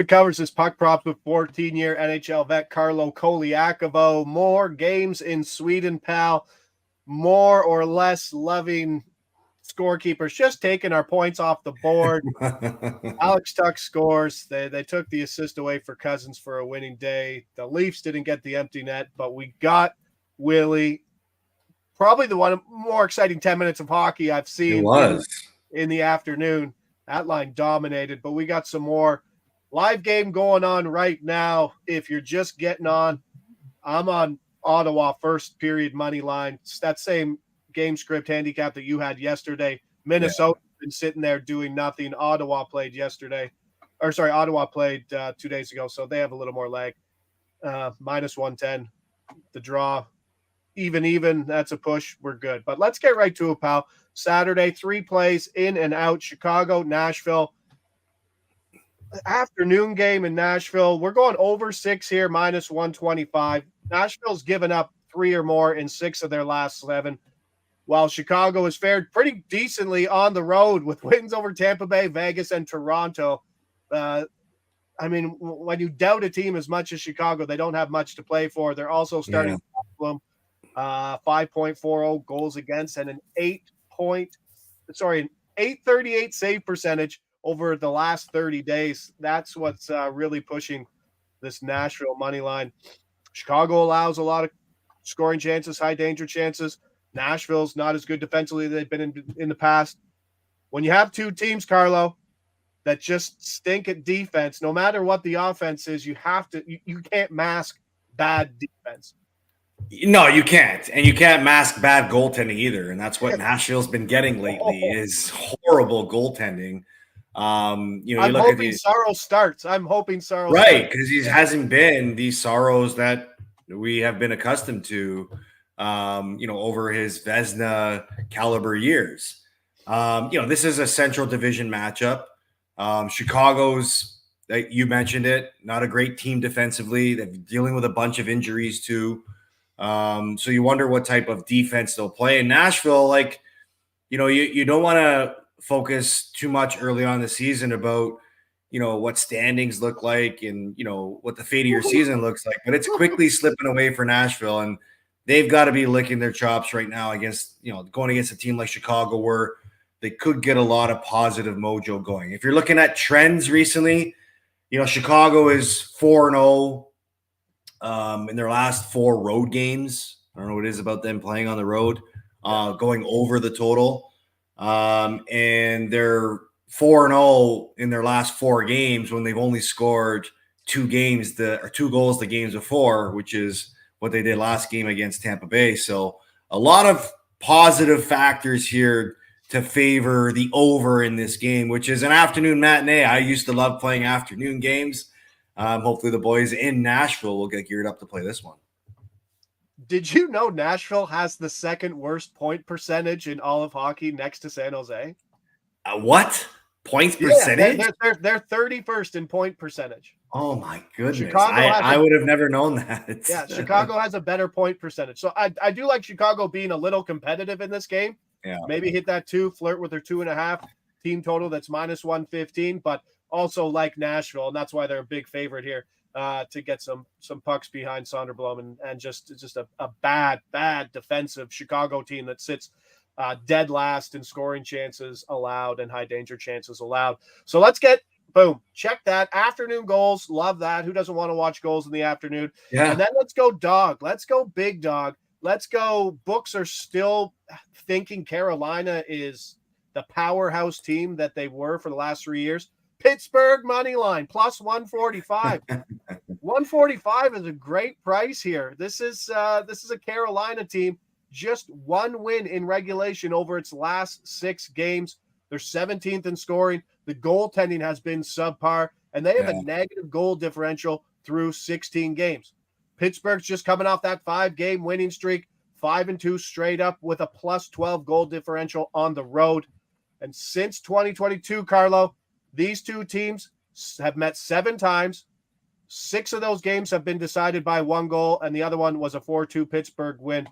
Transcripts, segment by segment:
Covers his puck props with 14-year NHL vet Carlo Colaiacovo. More games in Sweden, pal. More or less loving scorekeepers, just taking our points off the board. Alex Tuck scores. They took the assist away for Cousins for a winning day. The Leafs didn't get the empty net, but we got Willie. Probably the one more exciting 10 minutes of hockey I've seen. It was. In the afternoon. That line dominated, but we got some more live game going on right now. If you're just getting on, I'm on Ottawa first period money line. It's that same game script handicap that you had yesterday. Minnesota been sitting there doing nothing. Ottawa played 2 days ago, so they have a little more lag. Minus 110. The draw. Even, that's a push. We're good. But let's get right to it, pal. Saturday, 3 plays in and out. Chicago, Nashville. Afternoon game in Nashville. We're going over 6 here, minus 125. Nashville's given up 3 or more in 6 of their last 7, while Chicago has fared pretty decently on the road with wins over Tampa Bay, Vegas, and Toronto. I mean, when you doubt a team as much as Chicago, they don't have much to play for. They're also starting to problem. 5.40 goals against and an 838 save percentage over the last 30 days. That's what's really pushing this Nashville money line. Chicago allows a lot of scoring chances, high danger chances. Nashville's not as good defensively as they've been in the past. When you have 2 teams, Carlo, that just stink at defense, no matter what the offense is, you can't mask bad defense. No, you can't. And you can't mask bad goaltending either. And that's what Nashville's been getting lately is horrible goaltending. I'm hoping Saros starts. Right, because he hasn't been these Saros that we have been accustomed to, over his Vezina caliber years. This is a Central Division matchup. Chicago's, you mentioned it, not a great team defensively. They're dealing with a bunch of injuries too. So you wonder what type of defense they'll play. In Nashville, you don't want to focus too much early on in the season about, what standings look like and, what the fate of your season looks like. But it's quickly slipping away for Nashville, and they've got to be licking their chops right now against, going against a team like Chicago where they could get a lot of positive mojo going. If you're looking at trends recently, Chicago is 4-0. In their last 4 road games. I don't know what it is about them playing on the road, going over the total. And they're 4-0 in their last 4 games when they've only scored 2 goals the games before, which is what they did last game against Tampa Bay. So a lot of positive factors here to favor the over in this game, which is an afternoon matinee. I used to love playing afternoon games. Hopefully the boys in Nashville will get geared up to play this one. Did you know Nashville has the 2nd worst point percentage in all of hockey next to San Jose? What? Points percentage? They're 31st in point percentage. Oh, my goodness. I would have never known that. Yeah, Chicago has a better point percentage. So I do like Chicago being a little competitive in this game. Yeah. Maybe hit that 2, flirt with their 2.5 team total that's minus 115, but also like Nashville, and that's why they're a big favorite here to get some pucks behind Sonderblom and just a bad defensive Chicago team that sits dead last in scoring chances allowed and high danger chances allowed. So let's check that. Afternoon goals, love that. Who doesn't want to watch goals in the afternoon? Yeah. And then let's go dog. Let's go big dog. Let's go. Books are still thinking Carolina is the powerhouse team that they were for the last 3 years. Pittsburgh money line plus 145. 145 is a great price here. This is a Carolina team, just 1 win in regulation over its last 6 games. They're 17th in scoring. The goaltending has been subpar, and they have a negative goal differential through 16 games. Pittsburgh's just coming off that 5-game winning streak, 5-2 straight up with a plus 12 goal differential on the road. And since 2022, Carlo, these 2 teams have met 7 times. 6 of those games have been decided by 1 goal, and the other one was a 4-2 Pittsburgh win.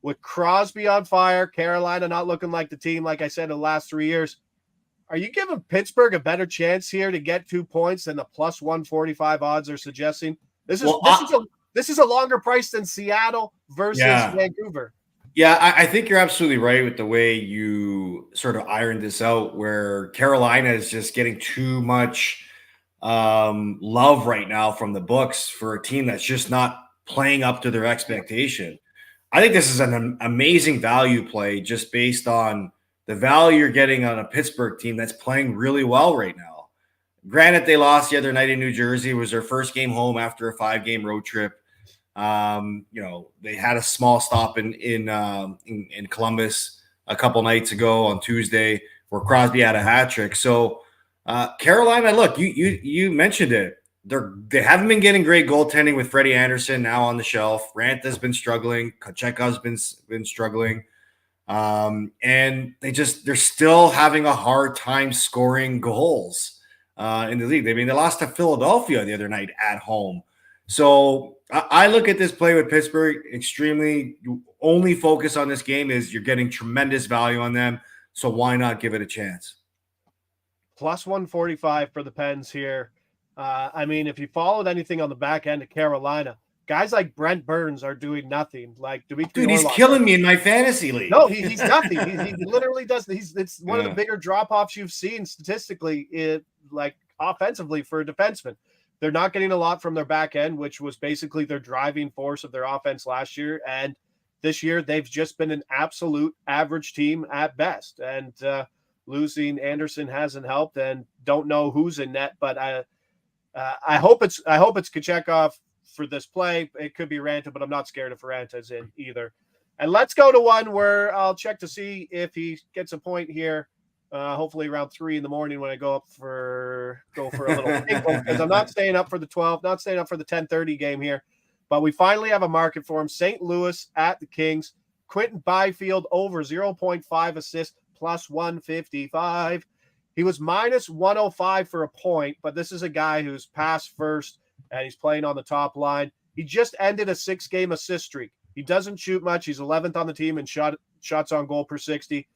With Crosby on fire, Carolina not looking like the team, like I said, in the last 3 years, Are you giving Pittsburgh a better chance here to get 2 points than the plus 145 odds are suggesting? This is a longer price than Seattle versus Vancouver. Yeah, I think you're absolutely right with the way you sort of ironed this out, where Carolina is just getting too much love right now from the books for a team that's just not playing up to their expectation. I think this is an amazing value play just based on the value you're getting on a Pittsburgh team that's playing really well right now. Granted, they lost the other night in New Jersey. It was their first game home after a 5-game road trip. They had a small stop in Columbus a couple nights ago on Tuesday where Crosby had a hat trick. So Carolina, look, you mentioned it. They haven't been getting great goaltending with Freddie Anderson now on the shelf. Ranta's been struggling. Kochekov's been struggling. And they're still having a hard time scoring goals in the league. They lost to Philadelphia the other night at home. So I look at this play with Pittsburgh extremely. You only focus on this game is you're getting tremendous value on them. So why not give it a chance? Plus 145 for the Pens here. If you followed anything on the back end of Carolina, guys like Brent Burns are doing nothing. Like Dude, he's killing me in my fantasy league. No, he's nothing. He literally does. It's one of the bigger drop-offs you've seen statistically, offensively for a defenseman. They're not getting a lot from their back end, which was basically their driving force of their offense last year. And this year, they've just been an absolute average team at best. And losing Anderson hasn't helped. And don't know who's in net, but I hope it's Kochekov for this play. It could be Ranta, but I'm not scared if Ranta's in either. And let's go to one where I'll check to see if he gets a point here. Hopefully around 3 a.m. when I go for a little because I'm not staying up for the 12, not staying up for the 10:30 game here. But we finally have a market for him. St. Louis at the Kings. Quentin Byfield over 0.5 assists plus 155. He was minus 105 for a point, but this is a guy who's pass first and he's playing on the top line. He just ended a 6-game assist streak. He doesn't shoot much. He's 11th on the team in shots on goal per 60,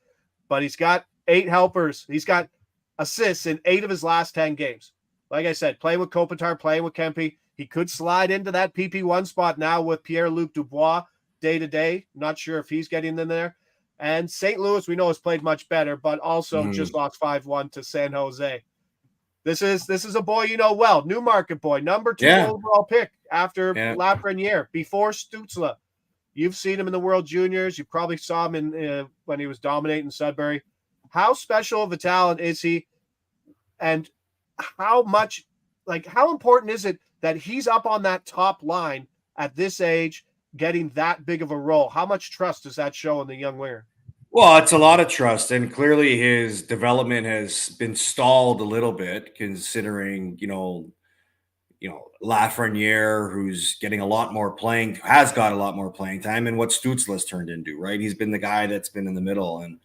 but he's got 8 helpers. He's got assists in 8 of his last 10 games. Like I said, playing with Kopitar, playing with Kempe. He could slide into that PP1 spot now with Pierre-Luc Dubois day-to-day. Not sure if he's getting in there. And St. Louis, we know, has played much better, but also just lost 5-1 to San Jose. This is a boy you know well. Newmarket boy, number 2 overall pick after Lafreniere, before Stützle. You've seen him in the World Juniors. You probably saw him in when he was dominating Sudbury. How special of a talent is he? And how important is it that he's up on that top line at this age, getting that big of a role? How much trust does that show in the young winger? Well, it's a lot of trust, and clearly his development has been stalled a little bit, considering Lafreniere, who's getting a lot more playing, has got a lot more playing time, and what Stützle's turned into, right? He's been the guy that's been in the middle, and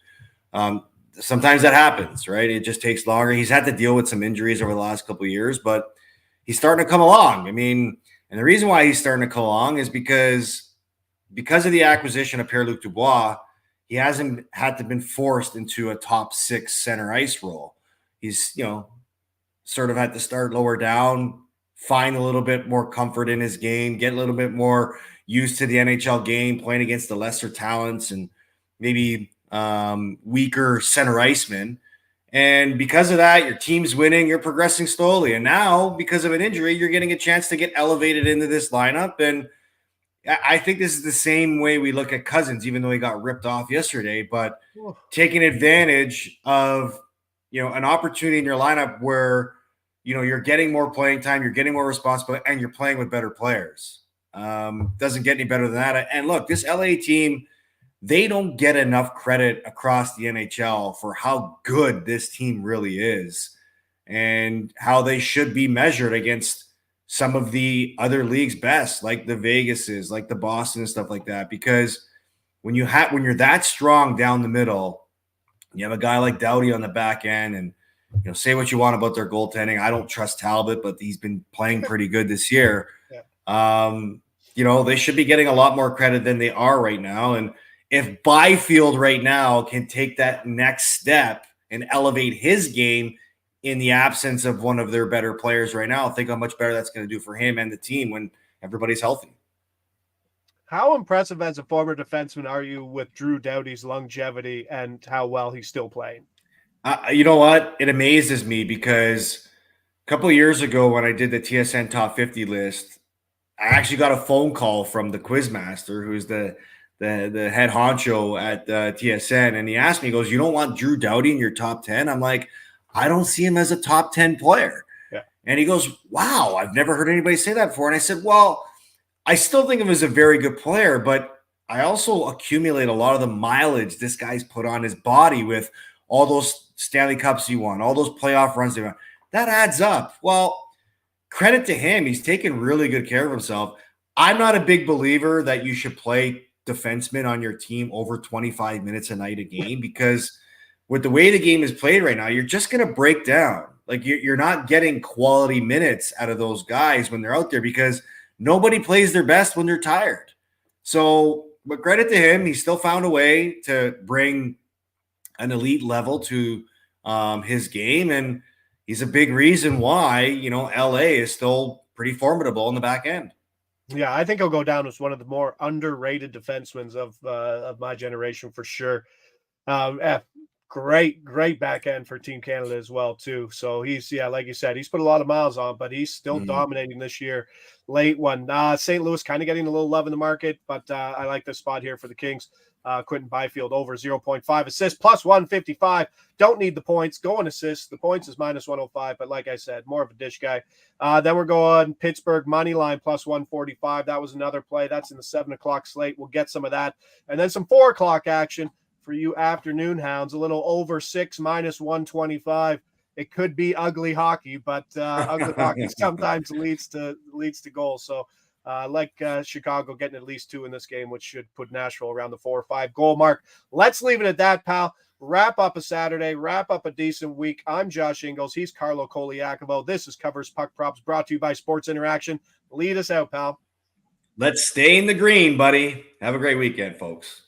sometimes that happens, right? It just takes longer. He's had to deal with some injuries over the last couple of years, but he's starting to come along. And the reason why he's starting to come along is because of the acquisition of Pierre-Luc Dubois. He hasn't had to been forced into a top 6 center ice role. He's, sort of had to start lower down, find a little bit more comfort in his game, get a little bit more used to the NHL game, playing against the lesser talents and maybe weaker center icemen. And because of that, your team's winning, you're progressing slowly. And now, because of an injury, you're getting a chance to get elevated into this lineup. And I think this is the same way we look at Cousins, even though he got ripped off yesterday, but taking advantage of, an opportunity in your lineup where, you're getting more playing time, you're getting more responsibility, and you're playing with better players. Doesn't get any better than that. And look, this LA team, they don't get enough credit across the NHL for how good this team really is and how they should be measured against some of the other leagues' best, like the Vegases, like the Boston and stuff like that. Because when you're that strong down the middle, you have a guy like Doughty on the back end, and say what you want about their goaltending. I don't trust Talbot, but he's been playing pretty good this year. They should be getting a lot more credit than they are right now. And if Byfield right now can take that next step and elevate his game in the absence of one of their better players right now. Think how much better that's going to do for him and the team when everybody's healthy. How impressive as a former defenseman are you with Drew Doughty's longevity and how well he's still playing? You know what? It amazes me because a couple of years ago when I did the TSN Top 50 list, I actually got a phone call from the quizmaster, who's the head honcho at TSN, and he asked me, he goes, "You don't want Drew Doughty in your top 10?" I'm like, "I don't see him as a top 10 player." Yeah. And he goes, "Wow, I've never heard anybody say that before." And I said, "Well, I still think of him as a very good player, but I also accumulate a lot of the mileage this guy's put on his body with all those Stanley Cups he won, all those playoff runs he won. That adds up." Well, credit to him. He's taken really good care of himself. I'm not a big believer that you should play defensemen on your team over 25 minutes a night a game, because with the way the game is played right now, you're just going to break down. Like you're not getting quality minutes out of those guys when they're out there, because nobody plays their best when they're tired. So, but credit to him. He still found a way to bring an elite level to his game. And he's a big reason why, LA is still pretty formidable in the back end. Yeah, I think he'll go down as one of the more underrated defensemen of my generation for sure. Great back end for Team Canada as well too. So he's, like you said, he's put a lot of miles on, but he's still dominating this year. Late one, St. Louis kind of getting a little love in the market, but I like this spot here for the Kings. Quentin Byfield over 0.5 assists plus 155. Don't need the points. Go on assists. The points is minus 105, but like I said, more of a dish guy. Then we're going Pittsburgh money line plus 145. That was another play. That's in the 7 o'clock slate. We'll get some of that, and then some 4 o'clock action for you afternoon hounds. A little over 6 minus 125. It could be ugly hockey, but ugly hockey sometimes leads to goals. So. Chicago getting at least 2 in this game, which should put Nashville around the 4 or 5 goal mark. Let's leave it at that, pal. Wrap up a Saturday, wrap up a decent week. I'm Josh Ingles. He's Carlo Colaiacovo. This is Covers Puck Props, brought to you by Sports Interaction. Lead us out, pal. Let's stay in the green, buddy. Have a great weekend, folks.